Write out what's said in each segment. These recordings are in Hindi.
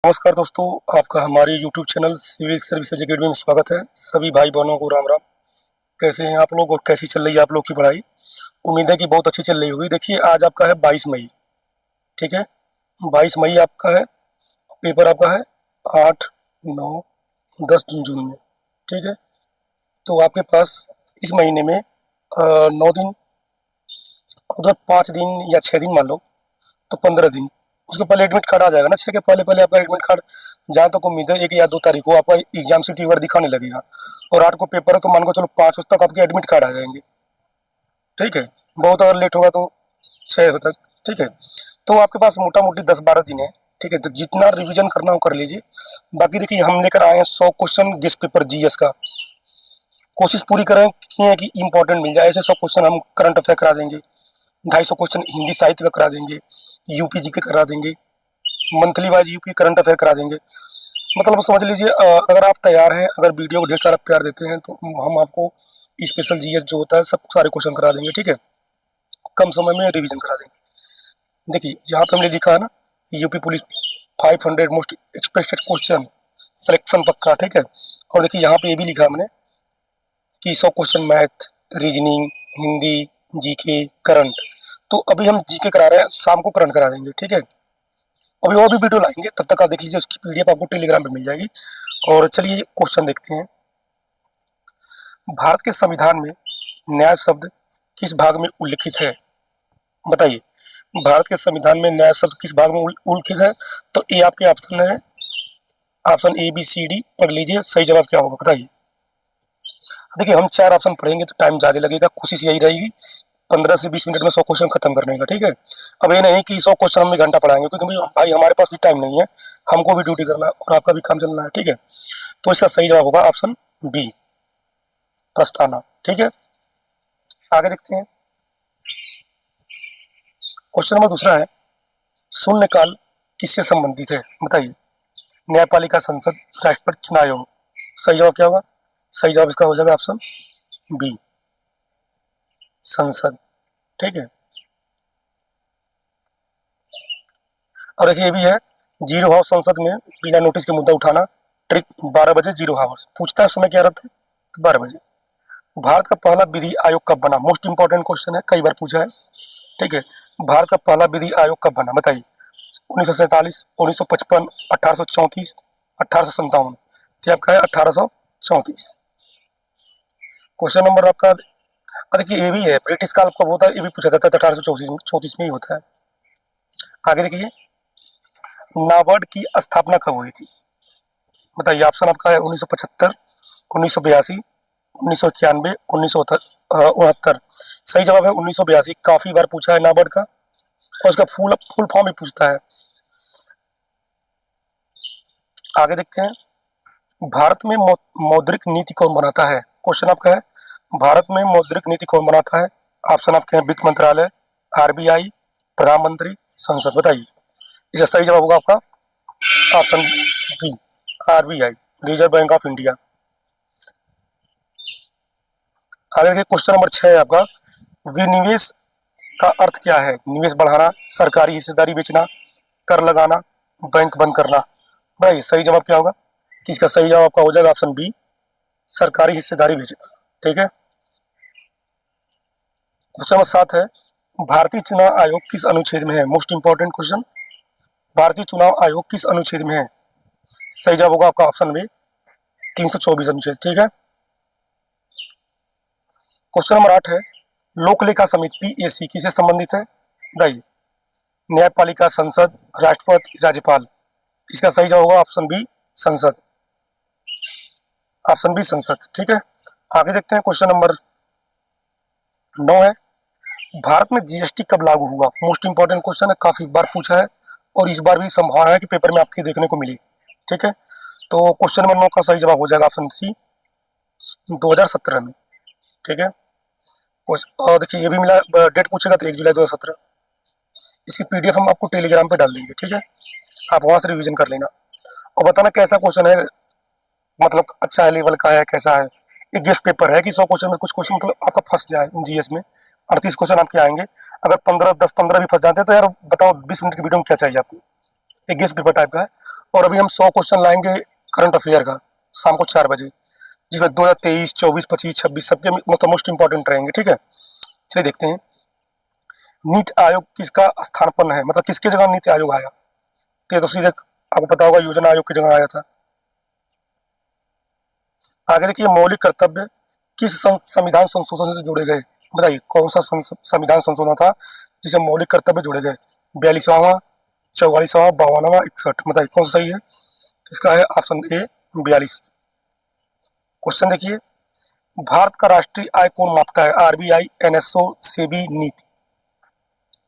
नमस्कार दोस्तों, आपका हमारे YouTube channel civil services academy में स्वागत है। सभी भाई बहनों को राम राम। कैसे हैं आप लोग और कैसी चल रही है आप लोग की पढ़ाई? उम्मीद है कि बहुत अच्छी चल रही होगी। देखिए, आज आपका है 22 मई, ठीक है। 22 मई आपका है, पेपर आपका है 8, 9, 10 जून में, ठीक है। तो आपके पास इस महीने में 9 दिन, उधर 5 दिन या 6 दिन मान लो, तो 15 दिन। उसके पहले एडमिट कार्ड आ जाएगा ना, 6 के पहले पहले आपका एडमिट कार्ड। जहाँ तक उम्मीद है 1 या 2 तारीख को आपका एग्जाम सिटी वगैरह दिखाने लगेगा, और 8 को पेपर है, तो मान को चलो 5 तक आपके एडमिट कार्ड आ जाएंगे, ठीक है। बहुत अगर लेट होगा तो 6 तक, ठीक है। तो आपके पास मोटा मोटी 10-12 दिन है, ठीक है। तो जितना रिवीजन करना हो कर लीजिए। बाकी देखिए, हम लेकर आए हैं 100 क्वेश्चन गेस्ट पेपर जीएस का। कोशिश पूरी करें कि इंपॉर्टेंट मिल जाए। ऐसे 100 क्वेश्चन हम करंट अफेयर करा देंगे, 250 क्वेश्चन हिंदी साहित्य का करा देंगे, यूपी जी के करा देंगे, monthly wise UP current affair करा देंगे। मतलब समझ लीजिए, अगर आप तैयार हैं, अगर वीडियो को ढेर सारा प्यार देते हैं, तो हम आपको स्पेशल जीएस जो होता है सब सारे क्वेश्चन करा देंगे, ठीक है। कम समय में रिवीजन करा देंगे। देखिए, यहाँ पे हमने लिखा है ना, UP police 500 most expected question, selection पक्का, ठीक है। और देखिए, यहाँ पे ये भी लिखा है हमने कि 100 question math, reasoning, Hindi, GK, current. तो अभी हम जीके करा रहे हैं, शाम को करंट करा देंगे, ठीक है। अभी और भी वीडियो लाएंगे, तब तक आप देख लीजिए। उसकी पीडीएफ आपको टेलीग्राम पे मिल जाएगी। और चलिए क्वेश्चन देखते हैं। भारत के संविधान में न्याय शब्द किस भाग में उल्लिखित है? बताइए, भारत के संविधान में न्याय शब्द किस भाग में उल्लिखित है? तो ये आपके ऑप्शन है, option A B C D. पढ़ लीजिए, सही जवाब क्या होगा बताइए। देखिए, हम 4 ऑप्शन पढ़ेंगे तो टाइम ज़्यादा लगेगा। कोशिश यही रहेगी 15 से 20 मिनट में 100 क्वेश्चन खत्म करने का, ठीक है। अब ये नहीं कि 100 क्वेश्चन हम 1 घंटा पढ़ाएंगे, क्योंकि भाई हमारे पास भी टाइम नहीं है, हमको भी ड्यूटी करना है और आपका भी काम चलना है, ठीक है। तो इसका सही जवाब होगा ऑप्शन बी, प्रस्तावना, ठीक है। आगे देखते हैं। क्वेश्चन नंबर दूसरा है, शून्यकाल किससे संबंधित है? बताइए। न्यायपालिका, संसद, राष्ट्रपति, चुनाव आयोग। सही जवाब क्या होगा? सही जवाब इसका हो जाएगा ऑप्शन बी, संसद, ठीक है। और देखिए, ये भी है, जीरो हाउस संसद में बिना नोटिस के मुद्दा उठाना, ट्रिक 12 बजे जीरो हाउस। पूछता है समय क्या रहता है, तो 12 बजे। भारत का पहला विधि आयोग कब बना? मोस्ट इंपॉर्टेंट क्वेश्चन है, कई बार पूछा है, ठीक है। भारत का पहला विधि आयोग कब बना बताइए। 1947, 1955, 1834, 1857। तो आपका है 1834। क्वेश्चन नंबर आपका, देखिए ये भी है, ब्रिटिश काल कब होता है, ये भी पूछा जाता है, 1834 में ही होता है। आगे देखिए, नाबार्ड की स्थापना कब हुई थी? बताइए। ऑप्शन आपका है 1975, 1982, 1991, 1969। सही जवाब है 1982। काफी बार पूछा है नाबार्ड का, और उसका फुल फुल फॉर्म भी पूछता है। आगे देखते हैं, भारत में मौद्रिक नीति कौन बनाता है? क्वेश्चन आपका है, भारत में मौद्रिक नीति कौन बनाता है? ऑप्शन आपके हैं, वित्त मंत्रालय, आरबीआई, प्रधानमंत्री, संसद। बताइए। इसका सही जवाब होगा आपका option B, RBI, Reserve Bank of India. आगे देखिए, क्वेश्चन नंबर 6 है आपका, विनिवेश का अर्थ क्या है? निवेश बढ़ाना, सरकारी हिस्सेदारी बेचना, कर लगाना, बैंक बंद करना। भाई सही जवाब क्या होगा? कि इसका सही जवाब आपका हो जाएगा ऑप्शन बी, सरकारी हिस्सेदारी बेचना, ठीक है। क्वेश्चन नंबर 7 है, भारतीय चुनाव आयोग किस अनुच्छेद में है? मोस्ट इंपॉर्टेंट क्वेश्चन, भारतीय चुनाव आयोग किस अनुच्छेद में है? सही जवाब होगा आपका ऑप्शन बी, 324 अनुच्छेद, ठीक है। क्वेश्चन नंबर 8 है, लोक लेखा समिति पीएसी किससे संबंधित है? बताइए। न्यायपालिका, संसद, राष्ट्रपति, राज्यपाल। इसका सही जवाब होगा ऑप्शन बी, संसद, ऑप्शन बी संसद, ठीक है। आगे देखते हैं, क्वेश्चन नंबर 9 है, भारत में जीएसटी कब लागू हुआ? मोस्ट इंपॉर्टेंट क्वेश्चन है, काफी बार पूछा है, और इस बार भी संभावना है कि पेपर में आपके देखने को मिली, ठीक है। तो क्वेश्चन नंबर 9 का सही जवाब हो जाएगा ऑप्शन सी, 2017 में, ठीक है। और देखिए, ये भी मिला, डेट पूछेगा तो 1 जुलाई 2017। इसकी पीडीएफ हम आपको टेलीग्राम पे डाल देंगे, ठीक है। आप वहां से रिवीजन कर लेना और बताना कैसा क्वेश्चन है, मतलब अच्छा है, लेवल का है, कैसा है। एक गेस्ट पेपर है कि 100 क्वेश्चन में कुछ क्वेश्चन मतलब आपका फंस जाए। जीएस में 38 क्वेश्चन आपके आएंगे, अगर 15, 10-15 भी फंस जाते हैं तो यार बताओ 20 मिनट की वीडियो में क्या चाहिए आपको। एक गेस्ट पेपर टाइप का है, और अभी हम 100 क्वेश्चन लाएंगे करंट अफेयर का शाम को 4 बजे, जिसमें 2023, 24, 25, 26 सबके मतलब मोस्ट इंपॉर्टेंट रहेंगे। ठीक है, चलिए देखते हैं। नीति आयोग किसका स्थानापन्न है, मतलब किसकी जगह नीति आयोग आया? तो सीधे आपको पता होगा योजना आयोग की जगह आया था। आगे देखिए, मौलिक कर्तव्य किस संविधान संशोधन से जोड़े गए? बताइए कौन सा संविधान संशोधन था जिसे मौलिक कर्तव्य जोड़े गए? 42वां, 44वां, 52वां, 61? बताइए कौन सा सही है? इसका है ऑप्शन ए 42। क्वेश्चन देखिए, भारत का राष्ट्रीय आय कौन मापता है? आरबीआई, एनएसओ, सेबी, नीति?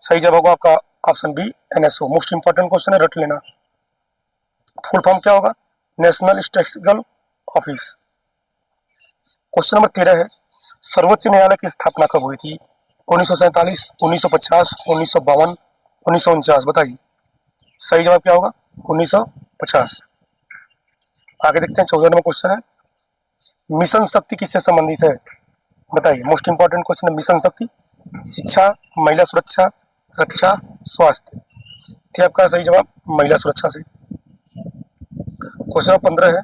सही जवाब होगा आपका option B NSO. Most important question है, रट लेना। फुल फॉर्म क्या होगा? National Statistical Office. Question number 13 है, सर्वोच्च न्यायालय की स्थापना कब हुई थी? 1947, 1950, 1952, 1949? बताइए सही जवाब क्या होगा? 1950। आगे देखते हैं, 14 नंबर क्वेश्चन है, मिशन शक्ति किससे संबंधित है? बताइए, मोस्ट इंपॉर्टेंट क्वेश्चन है। मिशन शक्ति शिक्षा, महिला सुरक्षा, रक्षा, स्वास्थ्य? तो आपका सही जवाब महिला सुरक्षा से। क्वेश्चन नंबर 15 है,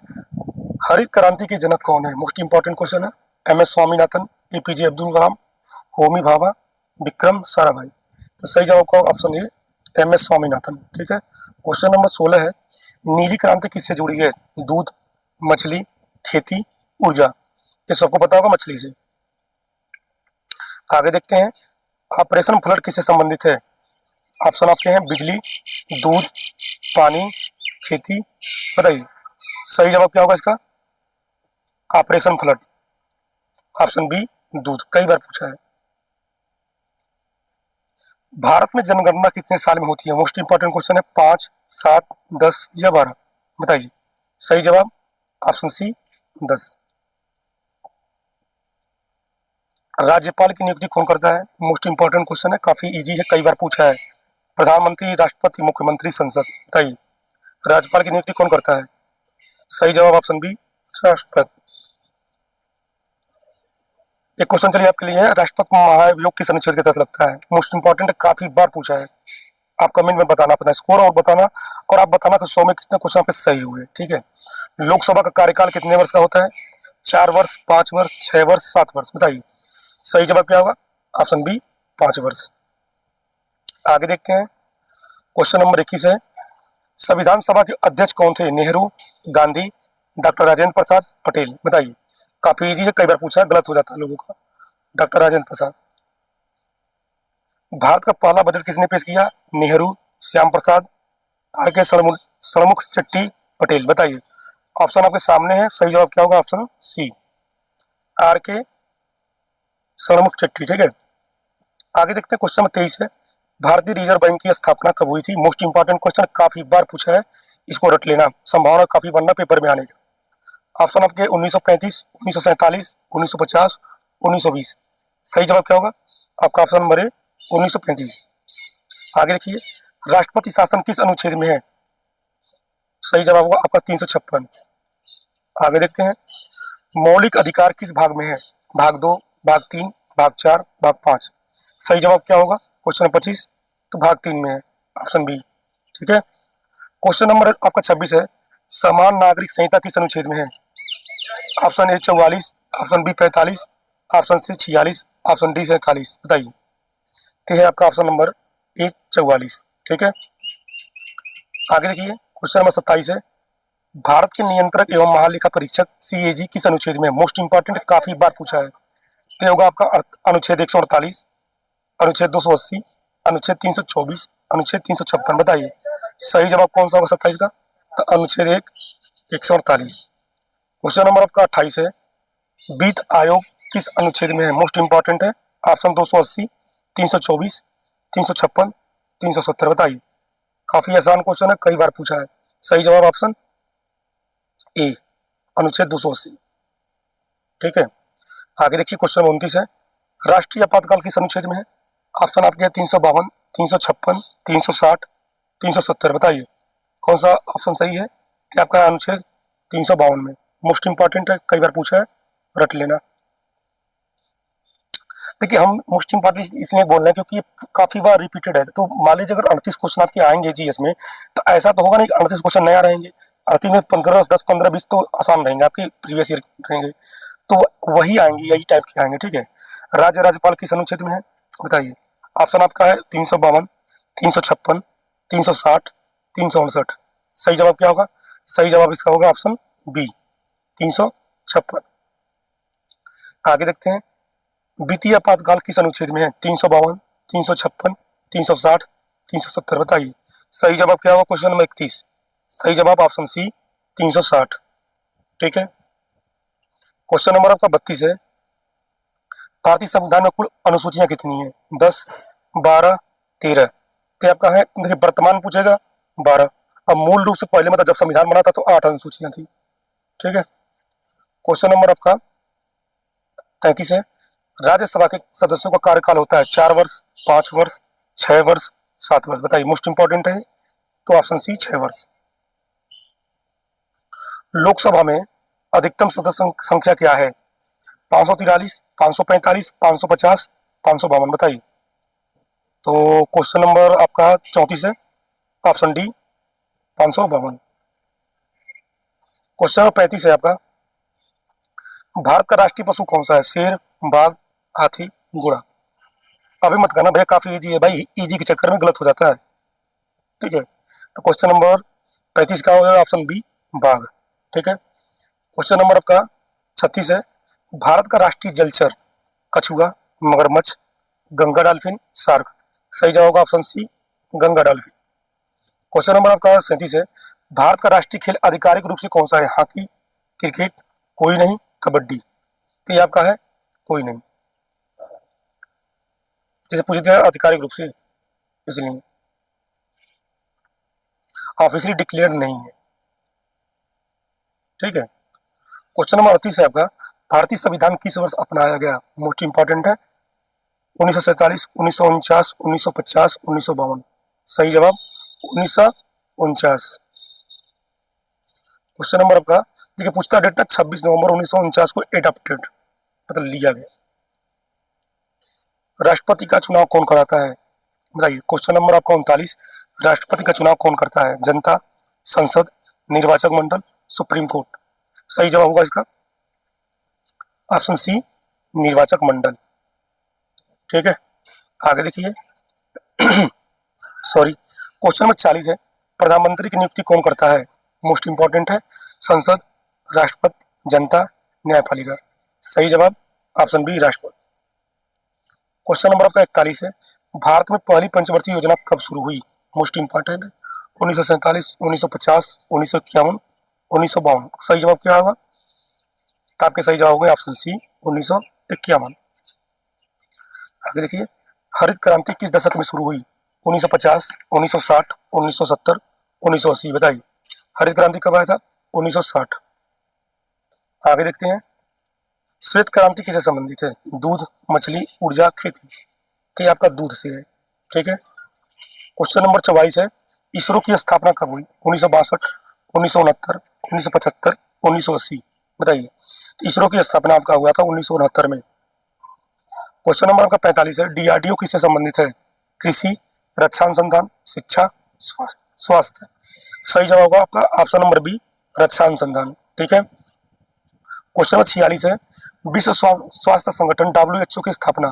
हरित क्रांति के जनक कौन है? मोस्ट इंपॉर्टेंट क्वेश्चन है। M S Swaminathan, APJ Abdul Kalam, Homi Bhabha, Vikram Sarabhai? तो सही जवाब का option A M S Swaminathan. ठीक है, क्वेश्चन नंबर 16 है, नीली क्रांति किससे जुड़ी है? दूध, मछली, खेती, ऊर्जा? ये सबको पता होगा, मछली से। आगे देखते हैं, ऑपरेशन फ्लड किससे संबंधित है? ऑप्शन आपके हैं बिजली, दूध, पानी, खेती? बताइए सही जवाब क्या होगा इसका? ऑपरेशन फ्लड, ऑप्शन बी दूध। कई बार पूछा है। भारत में जनगणना कितने साल में होती है? मोस्ट इंपॉर्टेंट क्वेश्चन है। 5, 7, 10 या 12? बताइए सही जवाब ऑप्शन सी 10। राज्यपाल की नियुक्ति कौन करता है? मोस्ट इंपॉर्टेंट क्वेश्चन है, काफी इजी है, कई बार पूछा है। प्रधानमंत्री, राष्ट्रपति, मुख्यमंत्री, संसद? बताइए राज्यपाल की नियुक्ति कौन करता है? सही जवाब ऑप्शन बी राष्ट्रपति। एक क्वेश्चन चलिए आपके लिए है, राष्ट्रपति महाभियोग किस अनुच्छेद के तहत लगता है? मोस्ट इंपॉर्टेंट, काफी बार पूछा है। आप कमेंट में बताना अपना स्कोर और बताना, और आप बताना कि 100 में कितने क्वेश्चन आपके सही हुए। ठीक है, लोकसभा का कार्यकाल कितने वर्ष का होता है? 4 वर्ष, 5 वर्ष, 6 वर्ष, 7 वर्ष? बताइए सही जवाब क्या होगा? ऑप्शन बी 5 वर्ष। आगे देखते हैं, क्वेश्चन नंबर 21 है, संविधान सभा के अध्यक्ष कौन थे? नेहरू, गांधी, डॉक्टर राजेंद्र प्रसाद, पटेल? बताइए काफी इजी है, कई बार पूछा है, गलत हो जाता है लोगों का। डॉक्टर राजेंद्र प्रसाद। भारत का पहला बजट किसने पेश किया? नेहरू, श्याम प्रसाद, आर के सड़मुख चट्टी, पटेल? बताइए ऑप्शन आपके सामने है, सही जवाब क्या होगा? ऑप्शन सी आर के सड़मुख चट्टी। ठीक है, आगे देखते हैं, क्वेश्चन नंबर 23 है, भारतीय रिजर्व बैंक की स्थापना कब हुई थी? मोस्ट इंपॉर्टेंट क्वेश्चन, काफी बार पूछा है, इसको रट लेना, संभावना काफी बनना पेपर में आने का। ऑप्शन आपके 1935, 1947, 1950, 1920? सही जवाब क्या होगा? आपका ऑप्शन नंबर ए 1935। आगे देखिए, राष्ट्रपति शासन किस अनुच्छेद में है? सही जवाब होगा आपका 356। आगे देखते हैं, मौलिक अधिकार किस भाग में है? भाग 2, भाग 3, भाग 4, भाग 5? सही जवाब क्या होगा? क्वेश्चन 25 तो भाग 3 में है, ऑप्शन बी। ठीक है, क्वेश्चन नंबर आपका 26 है, समान नागरिक संहिता किस अनुच्छेद में है? Option A 44, option B 45, option C 46, option D 47? बताइए, तो है आपका ऑप्शन नंबर ए 44। ठीक है, आगे देखिए, क्वेश्चन नंबर 27 है, भारत के नियंत्रक एवं महालेखा परीक्षक सीएजी किस अनुच्छेद में है? मोस्ट इंपॉर्टेंट, काफी बार पूछा है। तो होगा आपका अनुच्छेद 148, अनुच्छेद 280, अनुच्छेद 324, अनुच्छेद 356? बताइए सही जवाब कौन सा होगा 27 का? तो अनुच्छेद 148। क्वेश्चन नंबर आपका 28 है, वित्त आयोग किस अनुच्छेद में है? मोस्ट इंपॉर्टेंट है, ऑप्शन 280, 324, 356, 370? बताइए काफी आसान क्वेश्चन है, कई बार पूछा है। सही जवाब ऑप्शन ए अनुच्छेद 280। ठीक है, आगे देखिए, क्वेश्चन 29 है, राष्ट्रीय आपातकाल किस अनुच्छेद में है? ऑप्शन आपके 352, 356, 360, 370? बताइए कौन सा ऑप्शन सही है? कि आपका अनुच्छेद 352 में। मोस्ट इंपॉर्टेंट है, कई बार पूछा है, रट लेना। देखिए हम मोस्ट इंपॉर्टेंट इसलिए बोल रहे हैं क्योंकि ये काफी बार रिपीटेड है। तो मान लीजिए अगर 38 क्वेश्चन आपके आएंगे जीएस में, तो ऐसा तो होगा नहीं कि 38 क्वेश्चन नया रहेंगे। 38 में 15 10 15 20 तो आसान रहेंगे, आपके प्रीवियस ईयर रहेंगे। तो वही आएंगे, यही टाइप के आएंगे। ठीक है, राज्य राज्यपाल किस अनुच्छेद में है बताइए। ऑप्शन आपका है 352, 356, 360, 359। सही जवाब क्या होगा? सही जवाब इसका होगा ऑप्शन बी, 356। आगे देखते हैं, वित्तीय आपातकाल किस अनुच्छेद में है? 352, 356, 360, 370। बताइए सही जवाब क्या होगा क्वेश्चन नंबर 31। सही जवाब ऑप्शन सी, 360। ठीक है, क्वेश्चन नंबर आपका 32 है, भारतीय संविधान में कुल अनुसूचियां कितनी है? 10, 12, 13। तो आपका है, देखिए वर्तमान पूछेगा 12। अब मूल रूप से पहले मतलब जब संविधान बना था तो 8 अनुसूचियां थी। ठीक है, क्वेश्चन नंबर आपका 33 है, राज्यसभा के सदस्यों का कार्यकाल होता है 4 वर्ष, 5 वर्ष, 6 वर्ष, 7 वर्ष। बताइए, मोस्ट इंपॉर्टेंट है तो ऑप्शन सी 6 वर्ष। लोकसभा में अधिकतम सदस्य संख्या क्या है? 543, 545, 550, 552। बताइए। तो क्वेश्चन नंबर आपका 34 है, ऑप्शन डी 552। क्वेश्चन नंबर 35 है आपका, भारत का राष्ट्रीय पशु कौन सा है? शेर, बाघ, हाथी, घोड़ा। अभी मत करना भैया, काफी इजी है भाई, इजी के चक्कर में गलत हो जाता है। ठीक है, तो क्वेश्चन नंबर 35 का होगा ऑप्शन बी, बाघ। ठीक है, क्वेश्चन नंबर आपका 36 है, भारत का राष्ट्रीय जलचर? कछुआ, मगरमच्छ, गंगा डॉल्फिन, शार्क। सही जवाब होगा option C, Ganga dolphin. Question number आपका 37 है, भारत का राष्ट्रीय खेल आधिकारिक रूप से कौन सा है? हॉकी, क्रिकेट, कोई नहीं, कबड्डी। तो ये आपका है कोई नहीं, जैसे पूछे थे आधिकारिक रूप से, इसलिए ऑफिशियली डिक्लेयर्ड नहीं है। ठीक है, क्वेश्चन नंबर 38 है आपका, भारतीय संविधान किस वर्ष अपनाया गया? मोस्ट इंपॉर्टेंट है, 1947, 1949, 1950, 1952। सही जवाब 1949। क्वेश्चन नंबर आपका देखिए, पूछता डेट ना 26 नवंबर 1949 को एडॉप्टेड, मतलब लिया गया। राष्ट्रपति का चुनाव कौन कराता है? बताइए। क्वेश्चन नंबर आपका 39, राष्ट्रपति का चुनाव कौन करता है? जनता, संसद, निर्वाचक मंडल, सुप्रीम कोर्ट। सही जवाब होगा इसका ऑप्शन सी, निर्वाचक मंडल। ठीक है, आगे देखिए सॉरी, क्वेश्चन नंबर 40 है, प्रधानमंत्री की नियुक्ति कौन करता है? मोस्ट इंपॉर्टेंट है, संसद, राष्ट्रपति, जनता, न्यायपालिका। सही जवाब ऑप्शन बी, राष्ट्रपति। क्वेश्चन नंबर आपका 41 है, भारत में पहली पंचवर्षीय योजना कब शुरू हुई? मोस्ट इंपॉर्टेंट है, 1947, 1950, 1951, 1952। सही जवाब क्या होगा? तो आपके सही जवाब होंगे ऑप्शन सी, 1951। आगे देखिए, हरित क्रांति किस दशक में शुरू हुई? 1950, 1960, 1970, 1980। बताइए, हरित क्रांति कब आया था? 1960। आगे देखते हैं, श्वेत क्रांति किससे संबंधित है? दूध, मछली, ऊर्जा, खेती। तो ये आपका दूध से है। ठीक है, क्वेश्चन नंबर 44 है, इसरो की स्थापना कब हुई? 1962, 1969, 1975, 1980। बताइए, तो इसरो की स्थापना आपका हुआ था 1969 में। क्वेश्चन नंबर आपका 45 है, डीआरडीओ किससे संबंधित है? कृषि, रक्षा अनुसंधान, शिक्षा, स्वास्थ्य। सही जवाब होगा आपका ऑप्शन नंबर बी, रक्षा अनुसंधान। ठीक है, क्वेश्चन नंबर 46 है, विश्व स्वास्थ्य संगठन WHO की स्थापना?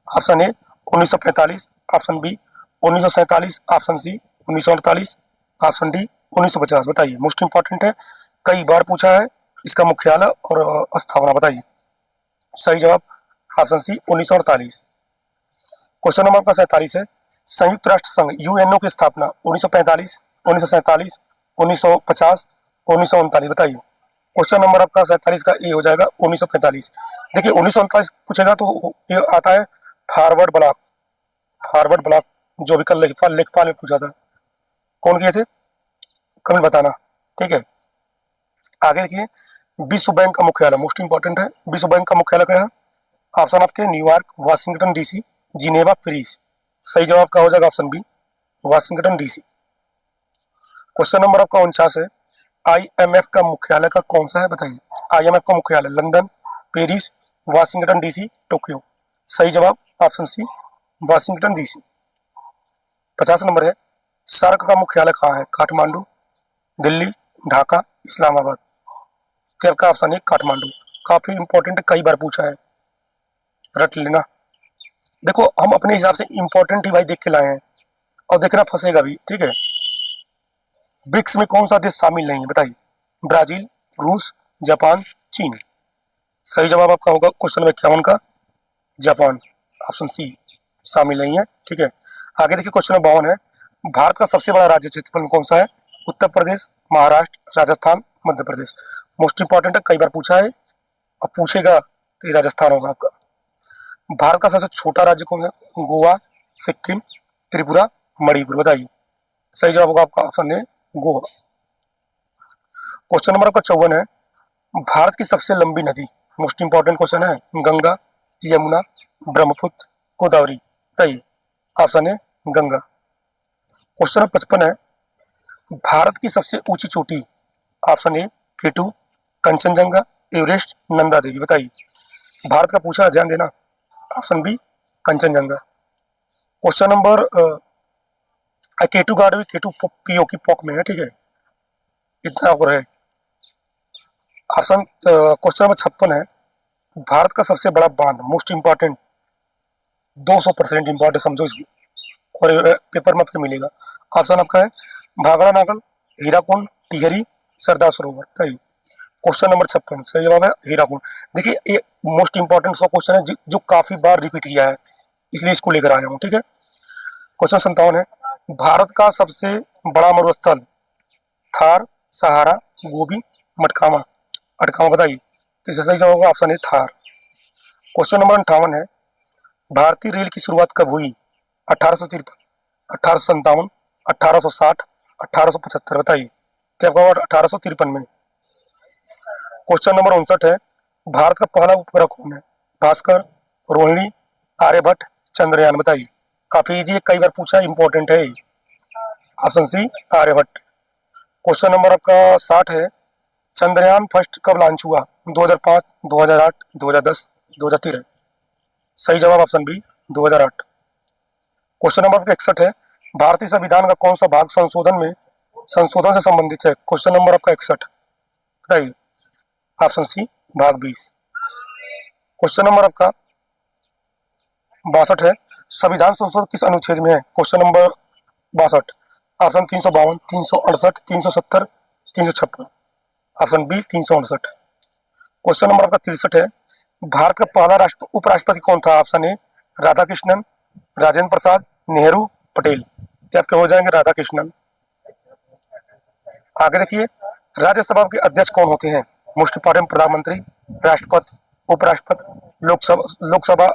Option A 1945, option B 1947, option C 1948, option D 1950। बताइए, मोस्ट इंपॉर्टेंट है, कई बार पूछा है, इसका मुख्यालय और स्थापना बताइए। सही जवाब ऑप्शन सी 1948। क्वेश्चन नंबर आपका 47 है, संयुक्त राष्ट्र संघ यूएनओ की स्थापना 1945, 1947, 1950, 1939। बताइए, क्वेश्चन नंबर आपका 47 का ए हो जाएगा 1945। देखिए 1939 पूछेगा तो ये आता है फॉरवर्ड ब्लॉक, फॉरवर्ड ब्लॉक जो भी कल लेखपाल में पूछा था, कौन किए थे? कमेंट बताना। ठीक है, आगे देखिए, विश्व बैंक का मुख्यालय, मोस्ट इंपॉर्टेंट है, विश्व बैंक का मुख्यालय क्या है? ऑप्शन आपके New York, Washington DC, Geneva, Paris. सही जवाब का हो जाएगा option B, Washington DC. Question number आपका 49 है, IMF का मुख्यालय का कौन सा है? बताइए, IMF का मुख्यालय London, Paris, Washington DC, Tokyo. सही जवाब option C Washington DC. 50 number है, सार्क का मुख्यालय कहाँ है? काठमांडू, दिल्ली, ढाका, इस्लामाबाद। तो आपका ऑप्शन है काठमांडू। काफी इंपॉर्टेंट, कई बार पूछा है, रट लेना। देखो हम अपने हिसाब से इंपॉर्टेंट ही भाई देख के लाए हैं, और देखना फंसेगा भी, ठीक है। ब्रिक्स में कौन सा देश शामिल नहीं है बताइए? ब्राजील, रूस, जापान, चीन। सही जवाब आपका होगा क्वेश्चन नंबर 51 का जापान, ऑप्शन सी शामिल नहीं है, ठीक है। आगे देखिए क्वेश्चन नंबर 52 है, भारत का सबसे बड़ा राज्य क्षेत्रफल में कौन सा है? उत्तर प्रदेश, महाराष्ट्र, राजस्थान, मध्य प्रदेश। मोस्ट इंपॉर्टेंट है, कई बार पूछा है और पूछेगा तो ये राजस्थान होगा आपका। भारत का सबसे छोटा राज्य कौन है? गोवा, सिक्किम, त्रिपुरा, मणिपुर। बताइए सही जवाब होगा आपका ऑप्शन है गोवा। क्वेश्चन नंबर आपका 54 है, भारत की सबसे लंबी नदी। मोस्ट इंपॉर्टेंट क्वेश्चन है, गंगा, यमुना, ब्रह्मपुत्र, गोदावरी। बताइए ऑप्शन है गंगा। क्वेश्चन नंबर 55 है, भारत की सबसे ऊंची चोटी। Option A K two, Kanchenjunga, Everest, Nanda Devi. बताइए भारत का पूछा, ध्यान देना। Option B Kanchenjunga. Question number K two गार्ड भी केटू पीओ की पोक में है, ठीक है, इतना और है। ऑप्शन क्वेश्चन नंबर 56 है, भारत का सबसे बड़ा बांध। मोस्ट इंपॉर्टेंट, 200% इंपॉर्टेंट समझो इसको, और पेपर में आपको मिलेगा। ऑप्शन आपका है भाखड़ा नागल, हीराकुंड, टिहरी, सरदार सरोवर। बताइए क्वेश्चन नंबर 56 सही जवाब है हीराकुंड। देखिए ये मोस्ट इंपॉर्टेंट 100 क्वेश्चन है जो काफी बार रिपीट किया है, इसलिए इसको लेकर आया हूँ, ठीक है। क्वेश्चन 57 है, भारत का सबसे बड़ा मरुस्थल। थार, सहारा, गोबी, मटकामा। अटकामा। बताइए तो इसका सही जवाब होगा ऑप्शन है थार। क्वेश्चन नंबर 58 है, भारतीय रेल की शुरुआत कब हुई? 1853, 1857, 1860, 1875। बताइए तो आपका होगा 1853 में। क्वेश्चन नंबर 59 है, भारत का पहला उपग्रह कौन है? भास्कर, रोहिणी, आर्यभट्ट, चंद्रयान। बताइए काफी इजी है, कई बार पूछा, इंपॉर्टेंट है, option C Aryabhata. Question number आपका 60 है, चंद्रयान फर्स्ट कब लॉन्च हुआ? 2005, 2008, 2010, 2013। सही जवाब ऑप्शन बी 2008। क्वेश्चन नंबर 61 है, भारतीय संविधान का कौन सा भाग संशोधन से संबंधित है? क्वेश्चन नंबर आपका 61। बताइए ऑप्शन सी भाग 20। क्वेश्चन नंबर आपका 62 है, संविधान संशोधन किस अनुच्छेद में है? Question number 62 option 352, 368, 370, 356। Option B 368। Question number आपका 63 है, भारत का पहला उपराष्ट्रपति कौन था? Option A Radhakrishnan, Rajendra Prasad, Nehru, Patel. तो आपके हो जाएंगे राधा कृष्णन। आगे देखिए, राज्यसभा के अध्यक्ष कौन होते हैं? मोस्ट इंपॉर्टेंट, प्रधानमंत्री, राष्ट्रपति, उपराष्ट्रपति, लोकसभा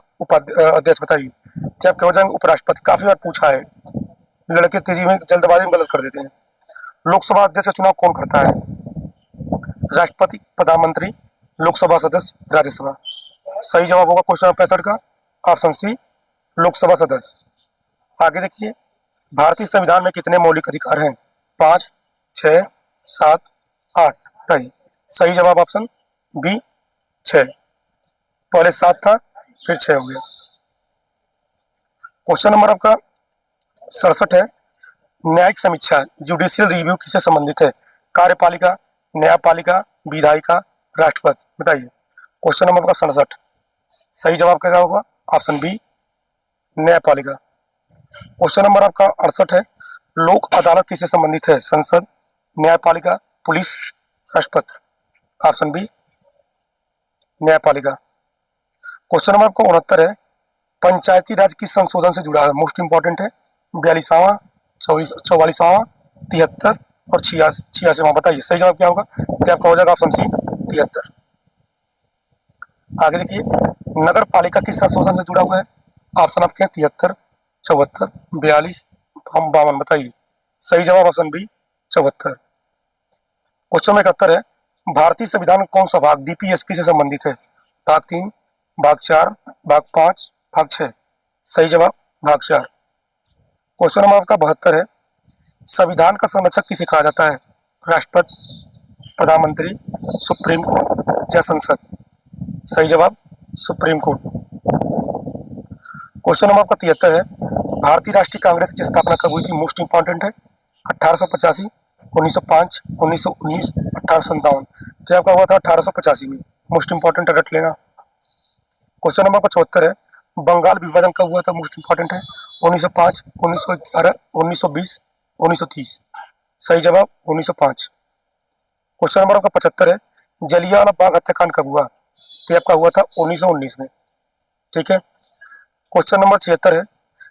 अध्यक्ष। बताइए तो आपके हो जाएंगे उपराष्ट्रपति। काफी बार पूछा है, लड़के तेजी में जल्दबाजी में गलत कर देते हैं। लोकसभा अध्यक्ष का चुनाव कौन करता है? राष्ट्रपति, प्रधानमंत्री, लोकसभा सदस्य, राज्यसभा। सही जवाब होगा क्वेश्चन नंबर 65 का ऑप्शन सी लोकसभा सदस्य। आगे देखिए, भारतीय संविधान में कितने मौलिक अधिकार हैं? 5, 6, 7, 8। बताइए सही जवाब ऑप्शन बी 6। पहले 7 था फिर 6 हो गया। क्वेश्चन नंबर आपका 67 है, न्यायिक समीक्षा जुडिशियल रिव्यू किससे संबंधित है? कार्यपालिका, न्यायपालिका, विधायिका, राष्ट्रपति। बताइए क्वेश्चन नंबर आपका 67 सही जवाब क्या होगा? ऑप्शन बी न्यायपालिका। क्वेश्चन नंबर आपका 68 है, लोक अदालत किससे संबंधित है? संसद, न्यायपालिका, पुलिस, राष्ट्रपति। ऑप्शन बी न्यायपालिका। क्वेश्चन नंबर आपका 69 है, पंचायती राज किस संशोधन से जुड़ा है? मोस्ट इंपॉर्टेंट है, 42वां, 44वां, 73 और 86वां। बताइए सही जवाब क्या होगा? तो आपका हो जाएगा ऑप्शन सी 73। आगे देखिए, नगर पालिका किस संशोधन से जुड़ा हुआ है? ऑप्शन आपके 73, 74, 42, 52। बताइए सही जवाब ऑप्शन बी 74। क्वेश्चन नंबर 71 है, भारतीय संविधान का कौन सा भाग डीपीएसपी से संबंधित है? भाग 3, भाग 4, भाग 5, भाग 6। सही जवाब भाग 4। क्वेश्चन नंबर आपका 72 है, संविधान का संरक्षक किसे कहा जाता है? राष्ट्रपति, प्रधानमंत्री, सुप्रीम कोर्ट या संसद। सही जवाब सुप्रीम कोर्ट। क्वेश्चन नंबर आपका 73 है, भारतीय राष्ट्रीय कांग्रेस की स्थापना कब हुई थी? मोस्ट इंपॉर्टेंट है। 1885, 1905, 1919, 1857। तो आपका हुआ था 1885 में। मोस्ट इंपॉर्टेंट रट लेना। क्वेश्चन नंबर 74 है, बंगाल विभाजन कब हुआ था? मोस्ट इंपॉर्टेंट है। 1905, 1911, 1920, 1930। सही जवाब 1905। क्वेश्चन नंबर आपका 75 है, जलियांवाला बाग हत्याकांड कब हुआ? तो आपका हुआ था 1919 में। ठीक है। क्वेश्चन नंबर 76 है,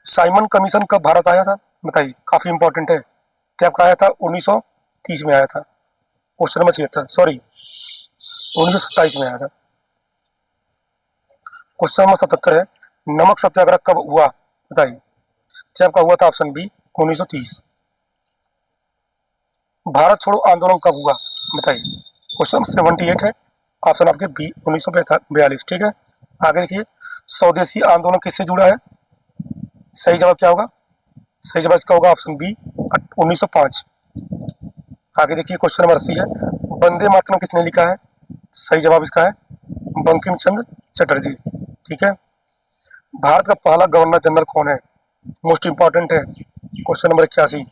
साइमन कमीशन कब भारत आया था? बताइए, काफी इंपॉर्टेंट है। तो आपका आया था 1930 में आया था। क्वेश्चन नंबर 76, सॉरी 1927 में आया था। क्वेश्चन नंबर 77 है, नमक सत्याग्रह कब हुआ? बताइए। तो आपका हुआ था ऑप्शन बी 1930। भारत छोड़ो आंदोलन कब हुआ? बताइए। क्वेश्चन 78 है, ऑप्शन आपके बी 1942। ठीक है। आगे देखिए, स्वदेशी आंदोलन किससे जुड़ा है? सही जवाब क्या होगा? सही जवाब इसका होगा ऑप्शन बी 1905। आगे देखिए, क्वेश्चन नंबर 80 है, वंदे मातरम किसने लिखा है? सही जवाब इसका है बंकिम चंद्र चटर्जी। ठीक है। भारत का पहला गवर्नर जनरल कौन है? मोस्ट इंपॉर्टेंट है। क्वेश्चन नंबर 81,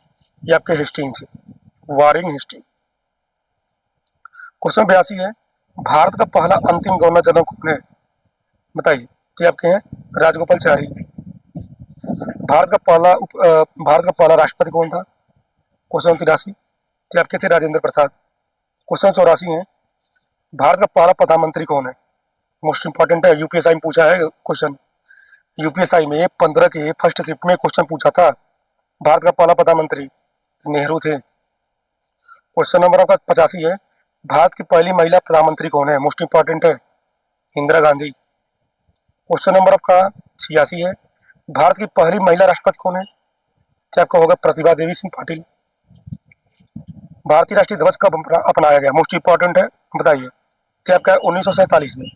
ये आपके हेस्टिंग्स, वारिंग हेस्टिंग। क्वेश्चन 82 है, भारत का पहला अंतिम गवर्नर जनरल कौन है? बताइए। तो आपके हैं राजगोपालाचारी। भारत का पहला राष्ट्रपति कौन था? क्वेश्चन 83, तो आपके थे राजेंद्र प्रसाद। क्वेश्चन 84 है, भारत का पहला प्रधानमंत्री कौन है? मोस्ट इंपॉर्टेंट है, यूपीएसआई में पूछा है क्वेश्चन। यूपीएसआई में 15 के फर्स्ट शिफ्ट में क्वेश्चन पूछा था, भारत का पहला प्रधानमंत्री नेहरू थे। क्वेश्चन नंबर आपका 85 है, भारत की पहली महिला प्रधानमंत्री कौन है? मोस्ट इंपॉर्टेंट है, इंदिरा गांधी। क्वेश्चन नंबर आपका 86 है, भारत की पहली महिला राष्ट्रपति कौन है? क्या आपका होगा प्रतिभा देवी सिंह पाटिल। भारतीय राष्ट्रीय ध्वज कब अपनाया गया? मोस्ट इंपॉर्टेंट है, बताइए। क्या आपका 1947 में।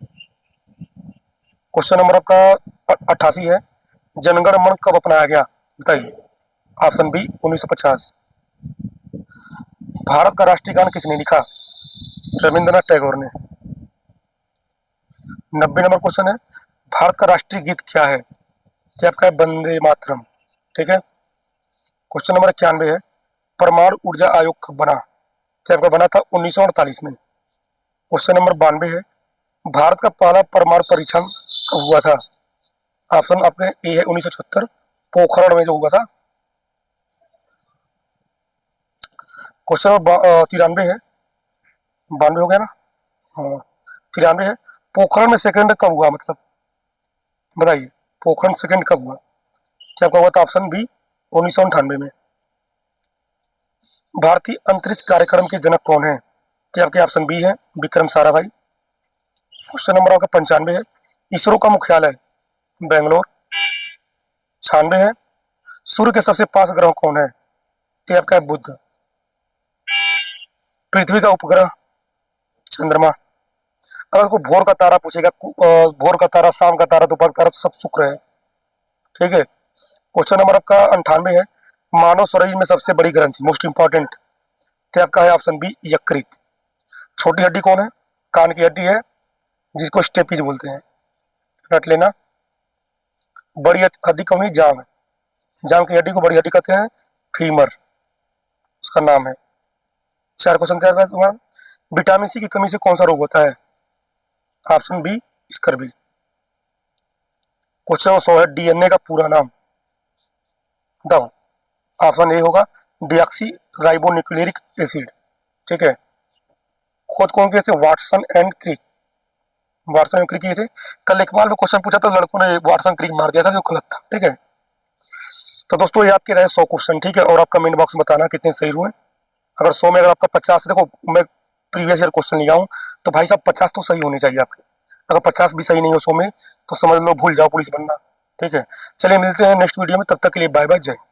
क्वेश्चन नंबर आपका 88 है, जनगण मन कब अपनाया गया? बताइए। Option B 1950। भारत का राष्ट्रीय गान किसने लिखा? रविंद्रनाथ टैगोर ने। 90 नंबर क्वेश्चन है, भारत का राष्ट्रीय गीत क्या है? तो आपका है वंदे मातरम। ठीक है। क्वेश्चन नंबर 91 है, परमाणु ऊर्जा आयोग कब बना? तो आपका बना था 1948 में। क्वेश्चन नंबर 92 है, भारत का पहला परमाणु परीक्षण कब हुआ था? ऑप्शन आपके ए है 1976, पोखरण में जो हुआ था। क्वेश्चन नंबर 93 है, 92 हो गया ना? हाँ, 93 है, पोखरण में सेकंड कब हुआ? मतलब बताइए, पोखरण सेकंड कब हुआ? क्या आपका हुआ था ऑप्शन बी 1998 में। भारतीय अंतरिक्ष कार्यक्रम के जनक कौन है? क्या आपके ऑप्शन बी है विक्रम साराभाई। क्वेश्चन नंबर आपका 95 है, इसरो का मुख्यालय बेंगलोर। 96 है, सूर्य के सबसे पास ग्रह कौन है? तो आपका है बुध। पृथ्वी का उपग्रह चंद्रमा। अगर को भोर का तारा पूछेगा, भोर का तारा, शाम का तारा, दोपहर का तारा, तो सब शुक्र है। ठीक है। क्वेश्चन नंबर आपका 98 है, मानव शरीर में सबसे बड़ी ग्रंथि, मोस्ट इंपॉर्टेंट, तो आपका है ऑप्शन बी यकृत। छोटी हड्डी कौन है? कान की हड्डी है, जिसको स्टेपीज बोलते हैं, रट लेना। बड़ी हड्डी कौन है? जांग। जांग की हड्डी को बड़ी हड्डी कहते हैं, फीमर उसका नाम है। 4 क्वेश्चन तैयार है तुम्हारा। विटामिन सी की कमी से कौन सा रोग होता है? Option B scurvy. Question number 100 है, डीएनए का पूरा नाम बताओ। ऑप्शन ए होगा डिऑक्सी राइबोन्यूक्लियरिक एसिड। ठीक है। खोज कौन किए थे? Watson and Crick. Watson and Crick किए थे। कल इकबाल में क्वेश्चन पूछा था, लड़कों ने वाटसन क्रिक मार दिया था, जो गलत था। ठीक है। तो दोस्तों याद के रहे 100 क्वेश्चन। ठीक है। और आप कमेंट बॉक्स में बताना कितने सही हुए। अगर 100 में अगर आपका 50, देखो मैं प्रीवियस ईयर क्वेश्चन लिया हूँ, तो भाई साहब 50 तो सही होने चाहिए आपके। अगर 50 भी सही नहीं हो 100 में, तो समझ लो भूल जाओ पुलिस बनना। ठीक है। चलिए मिलते हैं नेक्स्ट वीडियो में, तब तक के लिए बाय बाय, जय हिंद।